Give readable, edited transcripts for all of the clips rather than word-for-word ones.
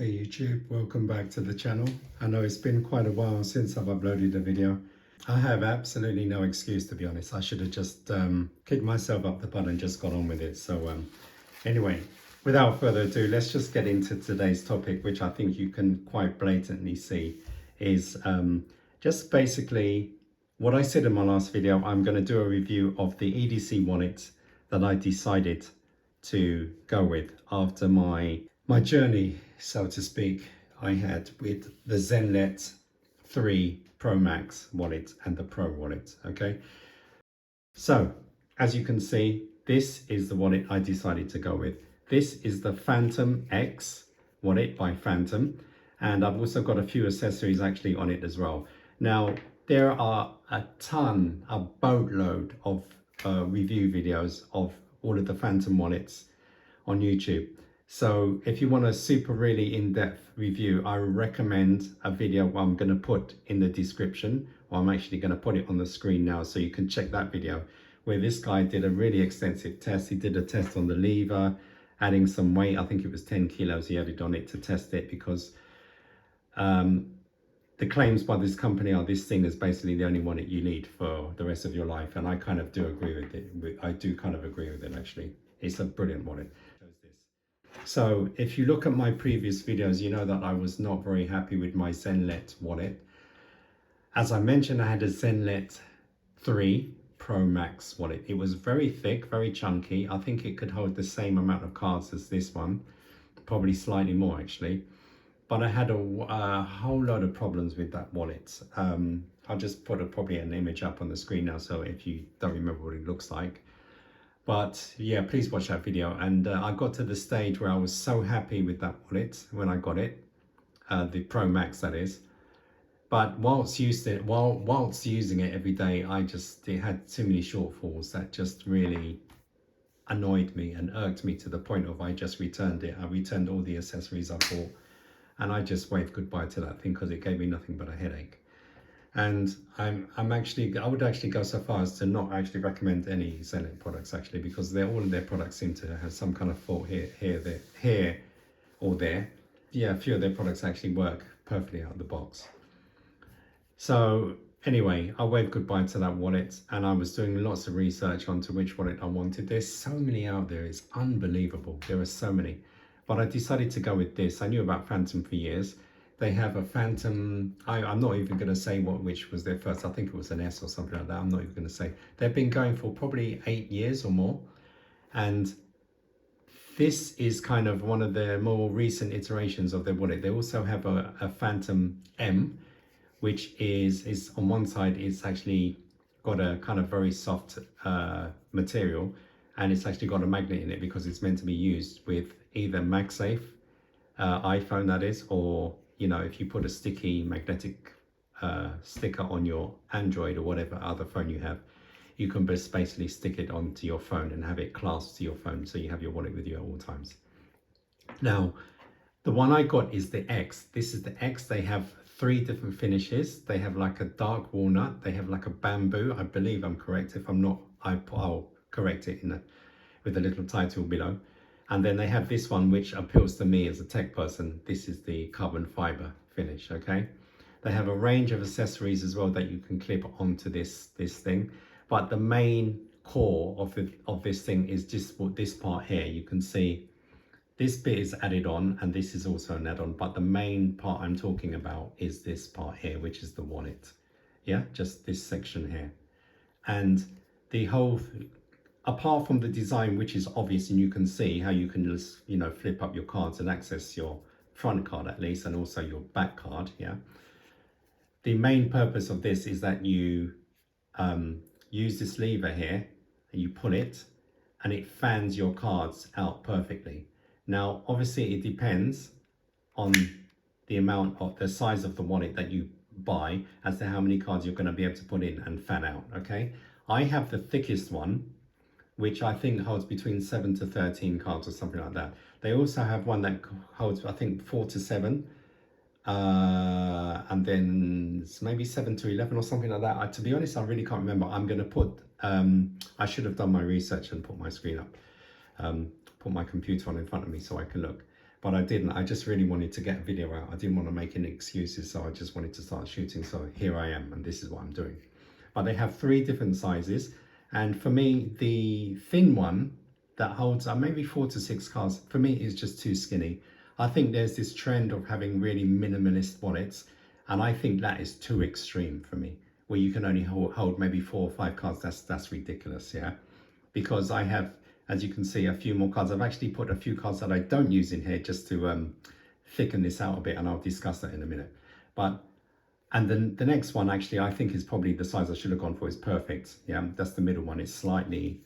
Hey YouTube, welcome back to the channel. I know it's been quite a while since I've uploaded a video. I have absolutely no excuse, to be honest. I should have just kicked myself up the butt and just got on with it. So anyway, without further ado, let's just get into today's topic, which I think you can quite blatantly see is just basically what I said in my last video. I'm going to do a review of the EDC wallet that I decided to go with after my journey, so to speak, I had with the Zenlet 3 Pro Max wallet and the Pro wallet. Okay, so as you can see, this is the wallet I decided to go with. This is the Fantom X wallet by Fantom, and I've also got a few accessories actually on it as well. Now there are a boatload of review videos of all of the Fantom wallets on YouTube. So if you want a super really in-depth review, I recommend a video I'm going to put in the description, or I'm actually going to put it on the screen now so you can check that video, where this guy did a really extensive test. He did a test on the lever, adding some weight. I think it was 10 kilos he added on it to test it, because the claims by this company are this thing is basically the only one that you need for the rest of your life. And I kind of do agree with it. I do kind of agree with it, actually. It's a brilliant wallet. So if you look at my previous videos, you know that I was not very happy with my Zenlet wallet. As I mentioned, I had a Zenlet 3 Pro Max wallet. It was very thick, very chunky. I think it could hold the same amount of cards as this one, probably slightly more actually. But I had a whole lot of problems with that wallet. I'll just put probably an image up on the screen now, so if you don't remember what it looks like. But yeah, please watch that video. And I got to the stage where I was so happy with that wallet when I got it, the Pro Max that is. But whilst using it every day, it had too many shortfalls that just really annoyed me and irked me to the point of I just returned it. I returned all the accessories I bought, and I just waved goodbye to that thing because it gave me nothing but a headache. And I would actually go so far as to not actually recommend any Zenlet products, actually, because all of their products seem to have some kind of fault here or there. Yeah, a few of their products actually work perfectly out of the box. So anyway, I waved goodbye to that wallet, and I was doing lots of research onto which wallet I wanted. There's so many out there, it's unbelievable. There are so many, but I decided to go with this. I knew about Fantom for years. They have a Fantom, I'm not even going to say which was their first. I think it was an S or something like that. I'm not even going to say. They've been going for probably 8 years or more. And this is kind of one of the more recent iterations of their wallet. They also have a Fantom M, which is on one side, it's actually got a kind of very soft material, and it's actually got a magnet in it because it's meant to be used with either MagSafe, iPhone that is, or you know, if you put a sticky magnetic sticker on your Android or whatever other phone you have, you can just basically stick it onto your phone and have it clasped to your phone, so you have your wallet with you at all times. Now, the one I got is the X. This is the X. They have 3 different finishes. They have like a dark walnut. They have like a bamboo. I believe I'm correct. If I'm not, I'll correct it with a little title below. And then they have this one, which appeals to me as a tech person. This is the carbon fiber finish, okay? They have a range of accessories as well that you can clip onto this thing. But the main core of this thing is just this part here. You can see this bit is added on, and this is also an add-on. But the main part I'm talking about is this part here, which is the wallet. Yeah, just this section here. And the whole apart from the design, which is obvious, and you can see how you can just, you know, flip up your cards and access your front card at least, and also your back card. Yeah, the main purpose of this is that you use this lever here and you pull it, and it fans your cards out perfectly. Now obviously it depends on the amount of the size of the wallet that you buy as to how many cards you're going to be able to put in and fan out. Okay, I have the thickest one, which I think holds between 7 to 13 cards or something like that. They also have one that holds, I think, 4 to 7, and then it's maybe 7 to 11 or something like that. To be honest, I really can't remember. I'm going to put, I should have done my research and put my screen up, put my computer on in front of me so I can look. but I didn't. I just really wanted to get a video out. I didn't want to make any excuses, so I just wanted to start shooting. So here I am, and this is what I'm doing. But they have 3 different sizes, and for me, the thin one that holds maybe 4 to 6 cards, for me is just too skinny. I think there's this trend of having really minimalist wallets, and I think that is too extreme for me, where you can only hold maybe 4 or 5 cards. That's ridiculous, yeah. Because I have, as you can see, a few more cards. I've actually put a few cards that I don't use in here just to thicken this out a bit, and I'll discuss that in a minute. But and then the next one actually I think is probably the size I should have gone for. Is perfect. Yeah, that's the middle one. It's slightly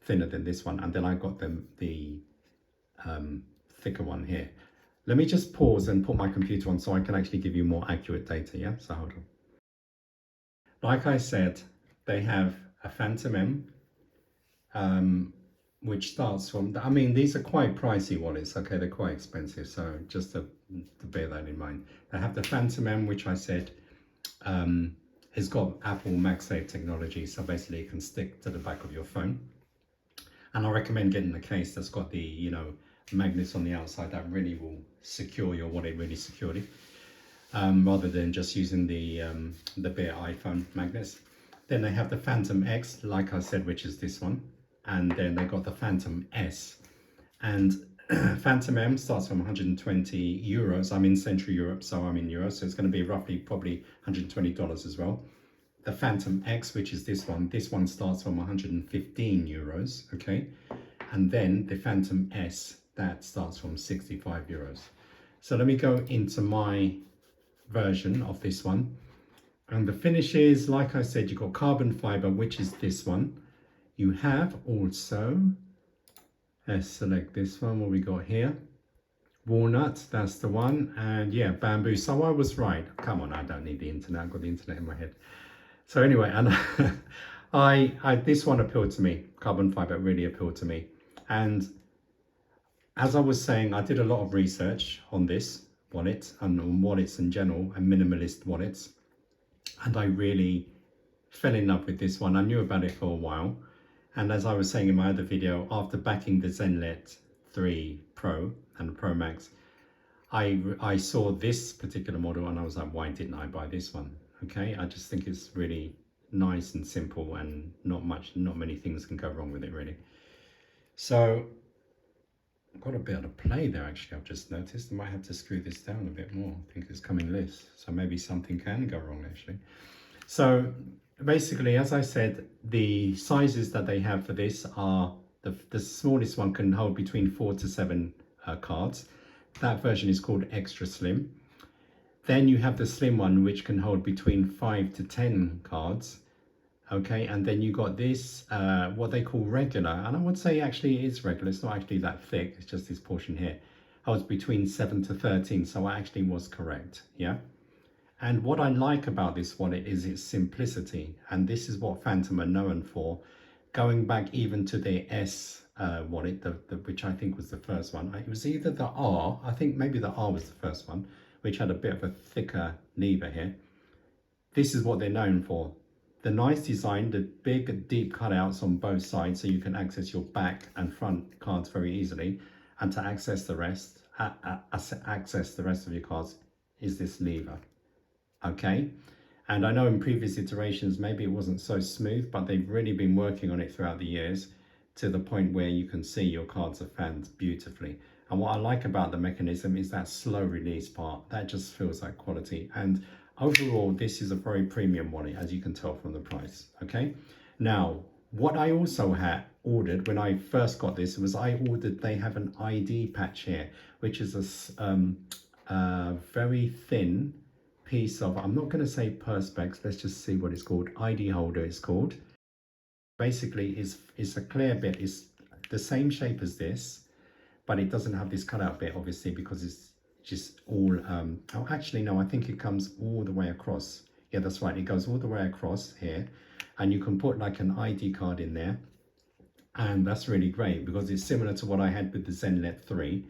thinner than this one, and then I got the thicker one here. Let me just pause and put my computer on so I can actually give you more accurate data. Yeah, so hold on. Like I said, they have a Fantom M, which starts from, I mean, these are quite pricey wallets, okay, they're quite expensive, so just to bear that in mind. They have the Fantom M, which I said has got Apple MagSafe technology, so basically it can stick to the back of your phone. And I recommend getting the case that's got the, you know, magnets on the outside that really will secure your wallet really securely, rather than just using the bare iPhone magnets. Then they have the Fantom X, like I said, which is this one. And then they got the Fantom S. And Fantom M starts from 120 euros. I'm in Central Europe, so I'm in euros. So it's going to be roughly probably $120 as well. The Fantom X, which is this one starts from 115 euros, okay? And then the Fantom S, that starts from 65 euros. So let me go into my version of this one. And the finishes, like I said, you've got carbon fiber, which is this one. You have also, let's select this one, what we got here. Walnut, that's the one. And yeah, bamboo. So I was right. Come on, I don't need the internet. I've got the internet in my head. So anyway, and this one appealed to me. Carbon fiber really appealed to me. And as I was saying, I did a lot of research on this wallet and on wallets in general and minimalist wallets. And I really fell in love with this one. I knew about it for a while. And as I was saying in my other video, after backing the Zenlet 3 Pro and Pro Max, I saw this particular model and I was like, why didn't I buy this one? Okay, I just think it's really nice and simple, and not many things can go wrong with it really. So I've got a bit of play there actually. I've just noticed I might have to screw this down a bit more. I think it's coming loose, so maybe something can go wrong actually. So basically, as I said, the sizes that they have for this are the smallest one can hold between 4 to 7 cards. That version is called extra slim. Then you have the slim one, which can hold between 5 to 10 cards. Okay, and then you got this, what they call regular, and I would say actually it is regular. It's not actually that thick, it's just this portion here. Holds between 7 to 13, so I actually was correct, yeah? And what I like about this wallet is its simplicity, and this is what Fantom are known for. Going back even to their S wallet, which I think was the first one. It was either the R, I think maybe the R was the first one, which had a bit of a thicker lever here. This is what they're known for. The nice design, the big deep cutouts on both sides so you can access your back and front cards very easily, and to access the rest of your cards is this lever. Okay, and I know in previous iterations maybe it wasn't so smooth, but they've really been working on it throughout the years to the point where you can see your cards are fanned beautifully. And what I like about the mechanism is that slow release part. That just feels like quality. And overall, this is a very premium wallet, as you can tell from the price. Okay, now what I also had ordered when I first got this was they have an ID patch here, which is a very thin piece of, I'm not going to say perspex, let's just see what it's called. ID holder is called. Basically it's a clear bit. It's the same shape as this, but it doesn't have this cutout bit obviously because it's just all oh actually no, I think it comes all the way across. Yeah, that's right, it goes all the way across here, and you can put like an ID card in there, and that's really great because it's similar to what I had with the Zenlet 3,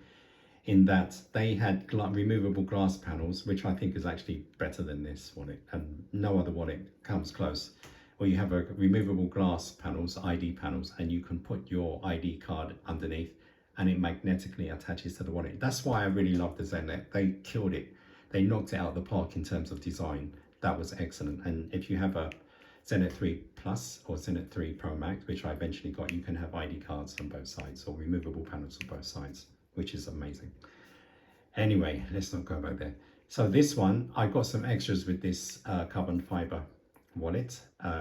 in that they had removable glass panels, which I think is actually better than this wallet, and no other wallet comes close. Or you have a removable glass panels, ID panels, and you can put your ID card underneath and it magnetically attaches to the wallet. That's why I really love the Zenit. They killed it. They knocked it out of the park in terms of design. That was excellent. And if you have a Zenit 3 Plus or Zenit 3 Pro Max, which I eventually got, you can have ID cards on both sides or removable panels on both sides, which is amazing. Anyway, let's not go back there. So this one, I got some extras with this carbon fiber wallet,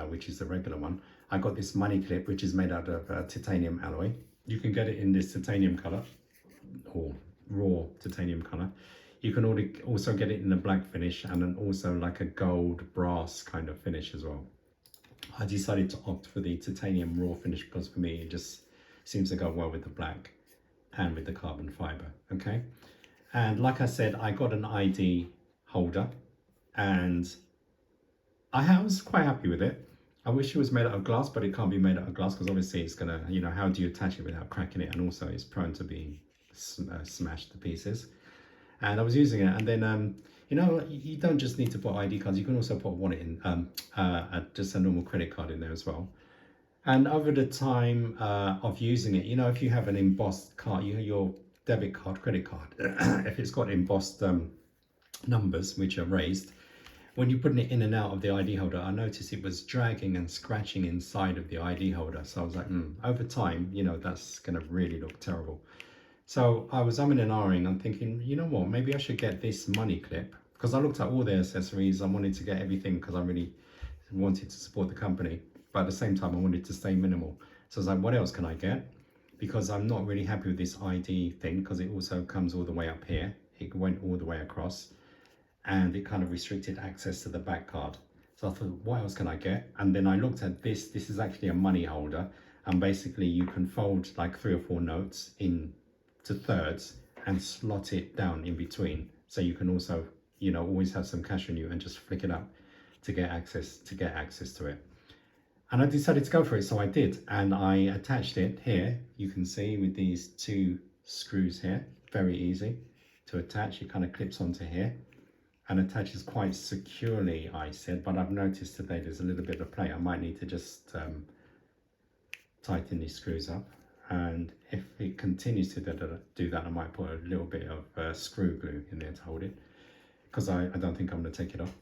which is the regular one. I got this money clip, which is made out of titanium alloy. You can get it in this titanium color or raw titanium color. You can also get it in a black finish and then also like a gold brass kind of finish as well. I decided to opt for the titanium raw finish because for me it just seems to go well with the black and with the carbon fiber. Okay, and like I said, I got an ID holder and I was quite happy with it. I wish it was made out of glass, but it can't be made out of glass because obviously it's gonna, you know, how do you attach it without cracking it? And also it's prone to being smashed to pieces. And I was using it, and then you know, you don't just need to put ID cards, you can also put a wallet in, just a normal credit card in there as well. And over the time of using it, you know, if you have an embossed card, your debit card, credit card, if it's got embossed numbers which are raised, when you're putting it in and out of the ID holder, I noticed it was dragging and scratching inside of the ID holder. So I was like, over time, you know, that's gonna really look terrible. So I was umming and ahhing and thinking, you know what, maybe I should get this money clip, because I looked at all the accessories. I wanted to get everything because I really wanted to support the company, but at the same time I wanted to stay minimal. So I was like, what else can I get? Because I'm not really happy with this ID thing, because it also comes all the way up here. It went all the way across and it kind of restricted access to the back card. So I thought, what else can I get? And then I looked at this. This is actually a money holder, and basically you can fold like 3 or 4 notes in to thirds and slot it down in between, so you can also, you know, always have some cash on you and just flick it up to get access to it. And I decided to go for it, so I did, and I attached it here. You can see with these 2 screws here, very easy to attach. It kind of clips onto here and attaches quite securely, I said, but I've noticed today there's a little bit of play. I might need to just tighten these screws up, and if it continues to do that, I might put a little bit of screw glue in there to hold it, because I don't think I'm going to take it off.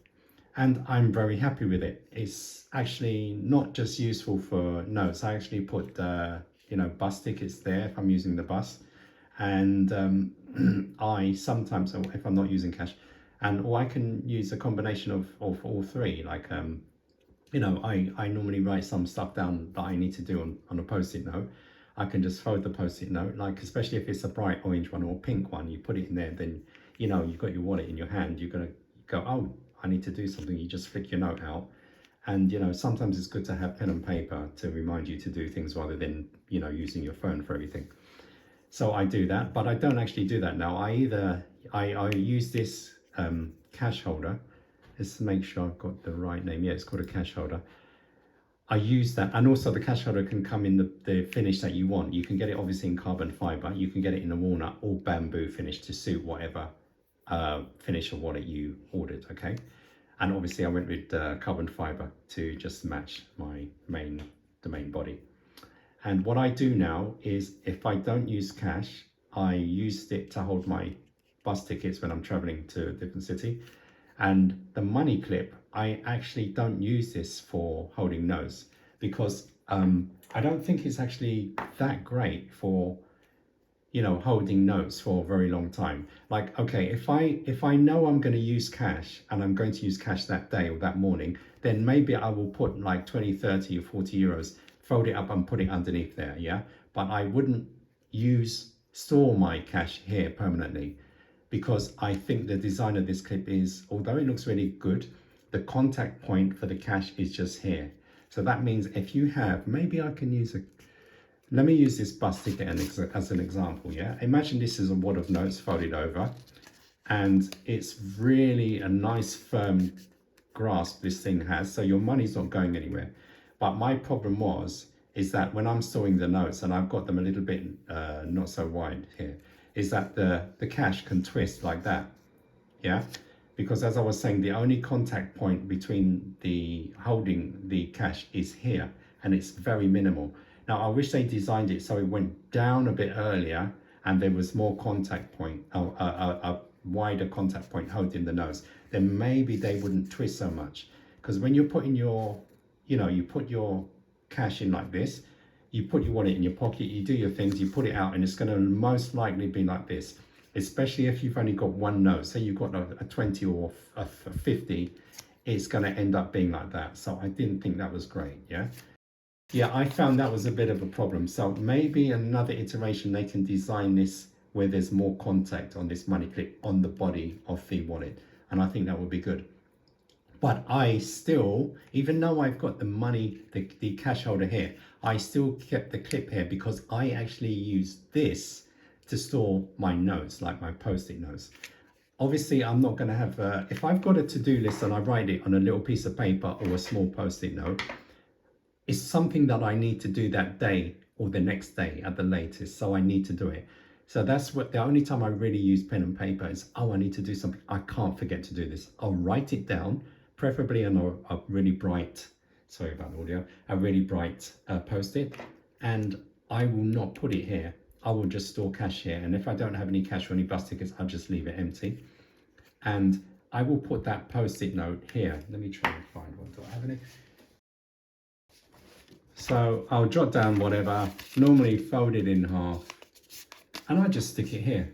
And I'm very happy with it. It's actually not just useful for notes. I actually put you know, bus tickets there if I'm using the bus, and I sometimes, if I'm not using cash, or I can use a combination of all 3. Like you know, I normally write some stuff down that I need to do on a post-it note. I can just fold the post-it note, like especially if it's a bright orange one or pink one, you put it in there, then you know you've got your wallet in your hand, you're gonna go, oh, I need to do something. You just flick your note out. And you know, sometimes it's good to have pen and paper to remind you to do things rather than, you know, using your phone for everything. So I do that, but I don't actually do that now. I use this cash holder. Let's make sure I've got the right name. Yeah, it's called a cash holder. I use that, and also the cash holder can come in the finish that you want. You can get it obviously in carbon fiber, you can get it in a walnut or bamboo finish to suit whatever finish of wallet you ordered. Okay, and obviously I went with carbon fiber to just match the main body. And what I do now is, if I don't use cash, I used it to hold my bus tickets when I'm traveling to a different city. And the money clip, I actually don't use this for holding notes, because I don't think it's actually that great for, you know, holding notes for a very long time. Like, okay, if I know I'm going to use cash and I'm going to use cash that day or that morning, then maybe I will put like 20, 30 or 40 euros, fold it up and put it underneath there, yeah? But I wouldn't store my cash here permanently, because I think the design of this clip is, although it looks really good, the contact point for the cash is just here. So that means if you have, maybe I can use let me use this bus ticket as an example, yeah? Imagine this is a wad of notes folded over, and it's really a nice firm grasp this thing has, so your money's not going anywhere. But my problem is that when I'm storing the notes, and I've got them a little bit not so wide here, is that the cash can twist like that, yeah? Because as I was saying, the only contact point between the holding the cash is here, and it's very minimal. Now, I wish they designed it so it went down a bit earlier and there was more contact point, a wider contact point holding the nose, then maybe they wouldn't twist so much. Because when you're putting your, you put your cash in like this, you put your wallet in your pocket, you do your things, you put it out, and it's going to most likely be like this, especially if you've only got one note. Say you've got a 20 or a 50, it's going to end up being like that. So I didn't think that was great. Yeah, I found that was a bit of a problem. So maybe another iteration, they can design this where there's more contact on this money clip on the body of the wallet, and I think that would be good. But I still, even though I've got the money, the cash holder here, I still kept the clip here because I actually use this to store my notes, like my post-it notes. Obviously, I'm not going to have, if I've got a to-do list and I write it on a little piece of paper or a small post-it note, it's something that I need to do that day or the next day at the latest. So I need to do it. So that's what the only time I really use pen and paper is, oh, I need to do something. I can't forget to do this. I'll write it down, preferably on a really bright, sorry about the audio, a really bright post-it, and I will not put it here. I will just store cash here, and if I don't have any cash or any bus tickets, I'll just leave it empty. And I will put that post-it note here. Let me try and find one. Do I have any? So I'll jot down whatever, normally fold it in half, and I just stick it here.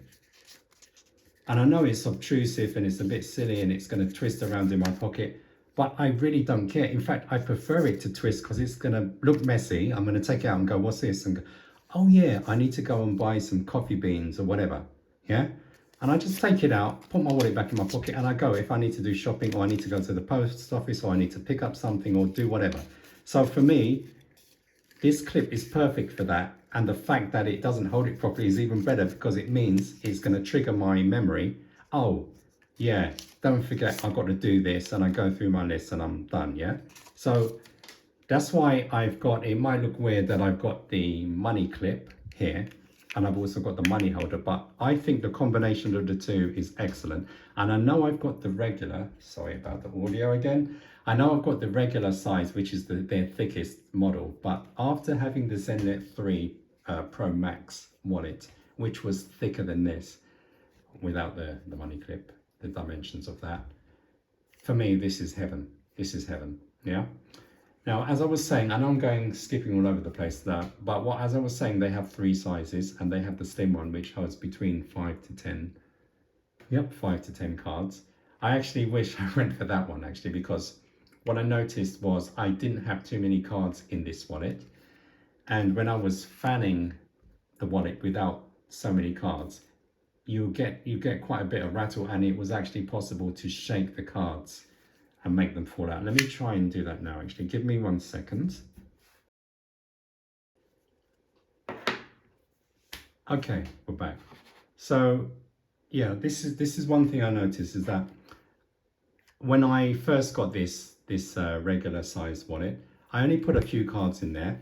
And I know it's obtrusive and it's a bit silly and it's going to twist around in my pocket, but I really don't care. In fact, I prefer it to twist because it's going to look messy. I'm going to take it out and go, what's this? And go, oh yeah, I need to go and buy some coffee beans or whatever. Yeah. And I just take it out, put my wallet back in my pocket, and I go if I need to do shopping, or I need to go to the post office, or I need to pick up something or do whatever. So for me, this clip is perfect for that. And the fact that it doesn't hold it properly is even better because it means it's going to trigger my memory. Oh, yeah, don't forget I've got to do this, and I go through my list and I'm done, yeah? So that's why I've got, it might look weird that I've got the money clip here and I've also got the money holder, but I think the combination of the two is excellent. And I know I've got the regular, sorry about the audio again, I know I've got the regular size, which is their thickest model, but after having the Zenlet 3 Pro Max wallet, which was thicker than this, without the money clip, the dimensions of that, for me, this is heaven. This is heaven, yeah? Now, as I was saying, I know I'm skipping all over the place there, but as I was saying, they have 3 sizes, and they have the slim one, which holds between 5 to 10. Yep, 5 to 10 cards. I actually wish I went for that one, actually, because what I noticed was I didn't have too many cards in this wallet. And when I was fanning the wallet without so many cards, you get quite a bit of rattle, and it was actually possible to shake the cards and make them fall out. Let me try and do that now, actually. Give me 1 second. Okay, we're back. So yeah, this is one thing I noticed, is that when I first got this regular size wallet, I only put a few cards in there,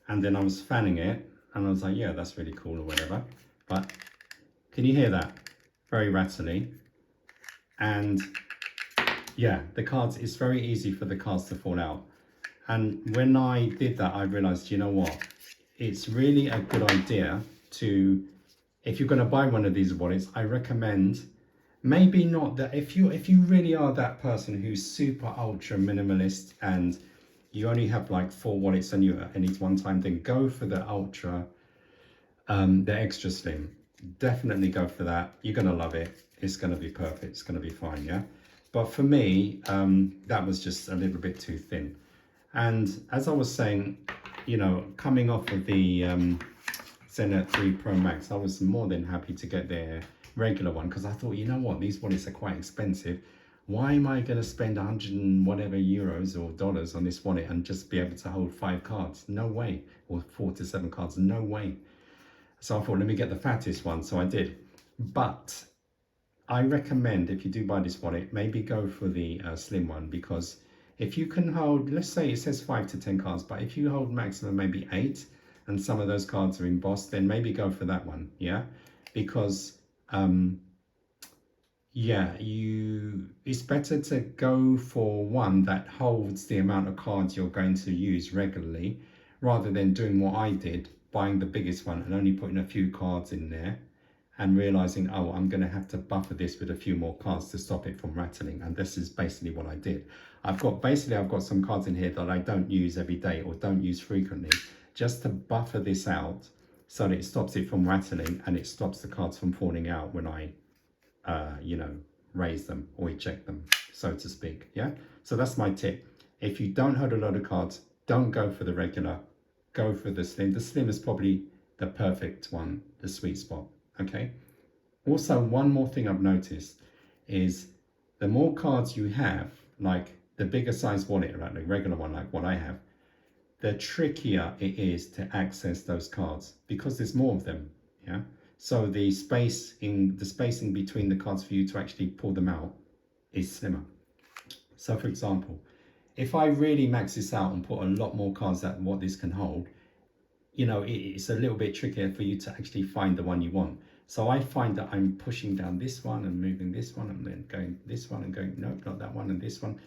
and then I was fanning it and I was like, yeah, that's really cool or whatever. But can you hear that? Very rattly. And yeah, the cards, it's very easy for the cards to fall out. And when I did that, I realized, you know what? It's really a good idea to, if you're going to buy one of these wallets, I recommend maybe not that, if you really are that person who's super ultra minimalist and you only have like 4 wallets and you at one time, then go for the ultra, the extra slim. Definitely go for that. You're going to love it. It's going to be perfect. It's going to be fine, yeah? But for me, that was just a little bit too thin. And as I was saying, you know, coming off of the Zenlet 3 Pro Max, I was more than happy to get their regular one, because I thought, you know what, these wallets are quite expensive. Why am I going to spend 100 and whatever euros or dollars on this wallet and just be able to hold 5 cards? No way. Or 4 to 7 cards? No way. So I thought, let me get the fattest one. So I did. But I recommend, if you do buy this wallet, maybe go for the slim one, because if you can hold, let's say it says 5 to 10 cards, but if you hold maximum maybe 8, and some of those cards are embossed, then maybe go for that one, yeah? Because yeah, it's better to go for one that holds the amount of cards you're going to use regularly, rather than doing what I did buying the biggest one and only putting a few cards in there and realizing, oh, I'm going to have to buffer this with a few more cards to stop it from rattling. And this is basically what I did. I've got some cards in here that I don't use every day or don't use frequently, just to buffer this out so that it stops it from rattling and it stops the cards from falling out when I, raise them or eject them, so to speak. Yeah. So that's my tip. If you don't hold a lot of cards, don't go for the regular, go for the slim. The slim is probably the perfect one, the sweet spot. Okay. Also, one more thing I've noticed is the more cards you have, like the bigger size wallet, like the regular one, like what I have, the trickier it is to access those cards because there's more of them. Yeah. So the spacing between the cards for you to actually pull them out is slimmer. So for example, if I really max this out and put a lot more cards than what this can hold, it's a little bit trickier for you to actually find the one you want. So I find that I'm pushing down this one and moving this one and then going this one and going, nope, not that one and this one.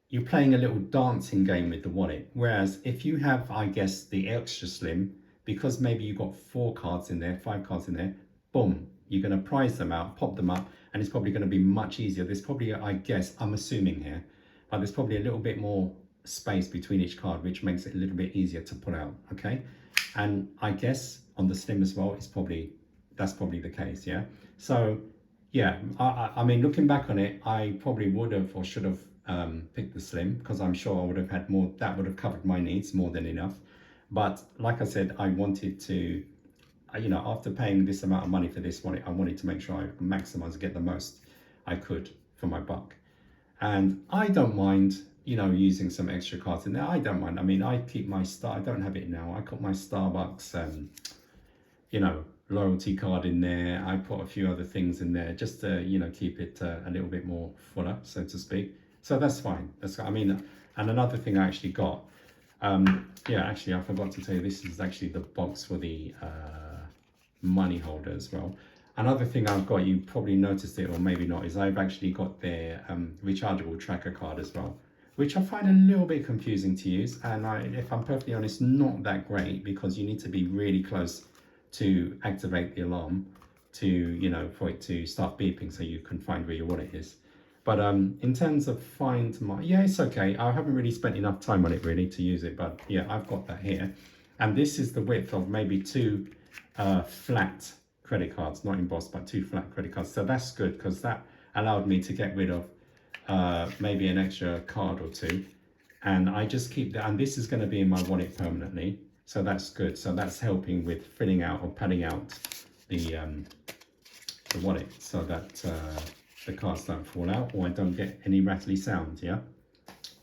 You're playing a little dancing game with the wallet. Whereas if you have, I guess, the extra slim, because maybe you've got 4 cards in there, 5 cards in there, boom, you're going to prize them out, pop them up, and it's probably going to be much easier. There's probably, I guess, I'm assuming here, but there's probably a little bit more space between each card, which makes it a little bit easier to pull out, okay? And I guess on the slim as well, that's probably the case, yeah? So, yeah, I mean, looking back on it, I probably would have or should have picked the slim, because I'm sure I would have had more, that would have covered my needs more than enough. But like I said, I wanted to, after paying this amount of money for this wallet, I wanted to make sure I maximize, get the most I could for my buck. And I don't mind, using some extra cards in there. I don't mind. I mean, I keep my I don't have it now. I got my Starbucks, loyalty card in there. I put a few other things in there just to, keep it a little bit more fuller, so to speak. So that's fine. And another thing I actually got, actually, I forgot to tell you, this is actually the box for the money holder as well. Another thing I've got, you probably noticed it or maybe not, is I've actually got their rechargeable tracker card as well, which I find a little bit confusing to use. And if I'm perfectly honest, not that great, because you need to be really close to activate the alarm to, for it to start beeping so you can find where your wallet is. But in terms of it's okay. I haven't really spent enough time on it really to use it, but yeah, I've got that here. And this is the width of maybe 2 flat credit cards, not embossed, but 2 flat credit cards. So that's good, because that allowed me to get rid of maybe an extra card or 2. And I just keep that, and this is going to be in my wallet permanently. So that's good. So that's helping with filling out or padding out the wallet so that the cards don't fall out or I don't get any rattly sound, yeah?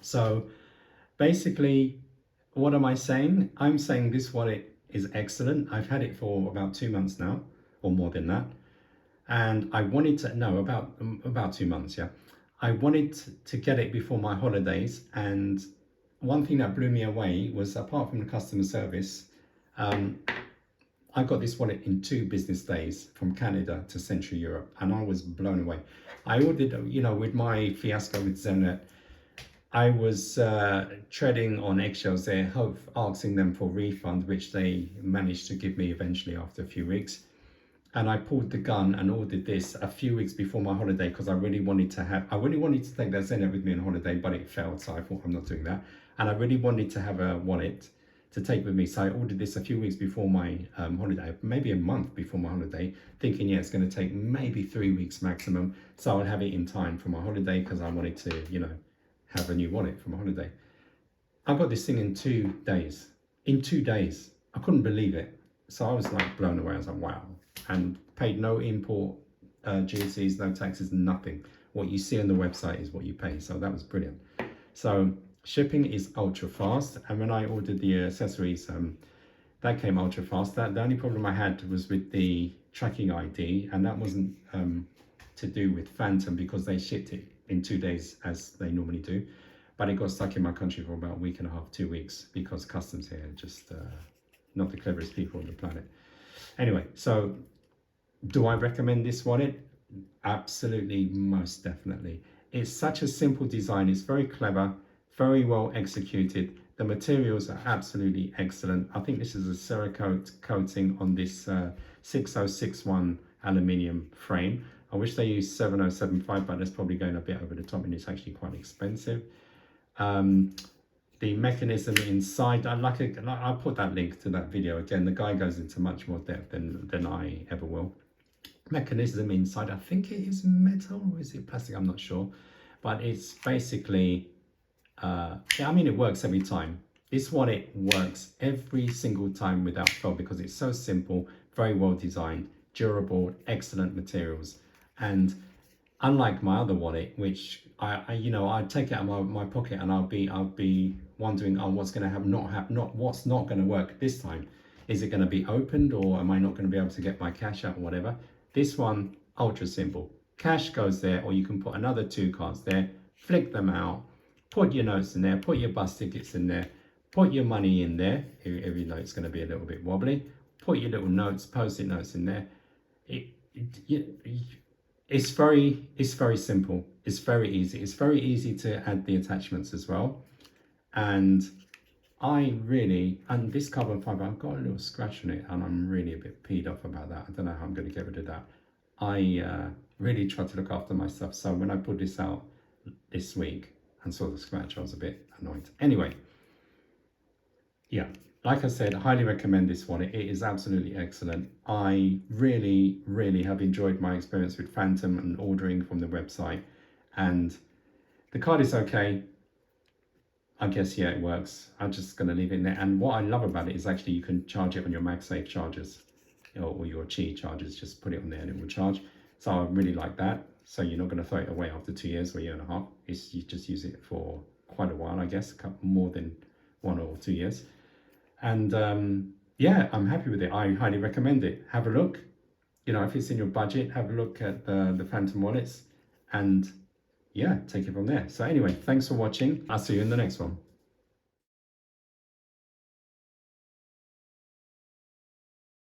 So basically, what am I saying? I'm saying this wallet is excellent. I've had it for about 2 months now, or more than that. And I wanted to, no, about 2 months, yeah. I wanted to get it before my holidays. And one thing that blew me away was, apart from the customer service, I got this wallet in 2 business days from Canada to Central Europe, and I was blown away. I ordered, with my fiasco with Zenit, I was treading on eggshells there, asking them for refund, which they managed to give me eventually after a few weeks. And I pulled the gun and ordered this a few weeks before my holiday, because I really wanted to take that Zenit with me on holiday, but it failed, so I thought, I'm not doing that. And I really wanted to have a wallet to take with me, so I ordered this a few weeks before my holiday, maybe a month before my holiday, thinking, yeah, it's going to take maybe 3 weeks maximum, so I'll have it in time for my holiday, because I wanted to, have a new wallet for my holiday. I got this thing in 2 days. In 2 days, I couldn't believe it. So I was like blown away. I was like, wow. And paid no import duties, no taxes, nothing. What you see on the website is what you pay. So that was brilliant. So shipping is ultra fast. And when I ordered the accessories, that came ultra fast. The only problem I had was with the tracking ID, and that wasn't to do with Fantom, because they shipped it in 2 days as they normally do. But it got stuck in my country for about a week and a half, 2 weeks, because customs here are just not the cleverest people on the planet. Anyway, so do I recommend this wallet? Absolutely, most definitely. It's such a simple design. It's very clever, very well executed. The materials are absolutely excellent. I think this is a Cerakote coating on this 6061 aluminium frame. I wish they used 7075, but that's probably going a bit over the top and it's actually quite expensive. The mechanism inside, I'll put that link to that video again. The guy goes into much more depth than I ever will. Mechanism inside, I think it is metal or is it plastic, I'm not sure, but it's basically yeah, I mean, it works every time. This one, it works every single time without fail because it's so simple, very well designed, durable, excellent materials. And unlike my other wallet, which I take it out of my pocket and I'll be wondering, oh, what's going to happen, what's not going to work this time. Is it going to be opened, or am I not going to be able to get my cash out or whatever? This one, ultra simple. Cash goes there, or you can put another 2 cards there, flick them out, put your notes in there, put your bus tickets in there, put your money in there, every note it's going to be a little bit wobbly, put your little notes, post-it notes in there. It's very simple, it's very easy to add the attachments as well. And and this carbon fiber, I've got a little scratch on it and I'm really a bit peed off about that. I don't know how I'm going to get rid of that. I really try to look after my stuff, so when I put this out this week and saw the scratch, I was a bit annoyed. Anyway, yeah, like I said, I highly recommend this one. It is absolutely excellent. I really have enjoyed my experience with Fantom and ordering from the website, and the card is okay. I guess, yeah, it works. I'm just going to leave it in there. And what I love about it is actually you can charge it on your MagSafe chargers or your Qi chargers. Just put it on there and it will charge. So I really like that. So you're not going to throw it away after 2 years or a year and a half. You just use it for quite a while, I guess, more than 1 or 2 years. And yeah, I'm happy with it. I highly recommend it. Have a look. If it's in your budget, have a look at the Fantom wallets and yeah, take it from there. So anyway, thanks for watching. I'll see you in the next one.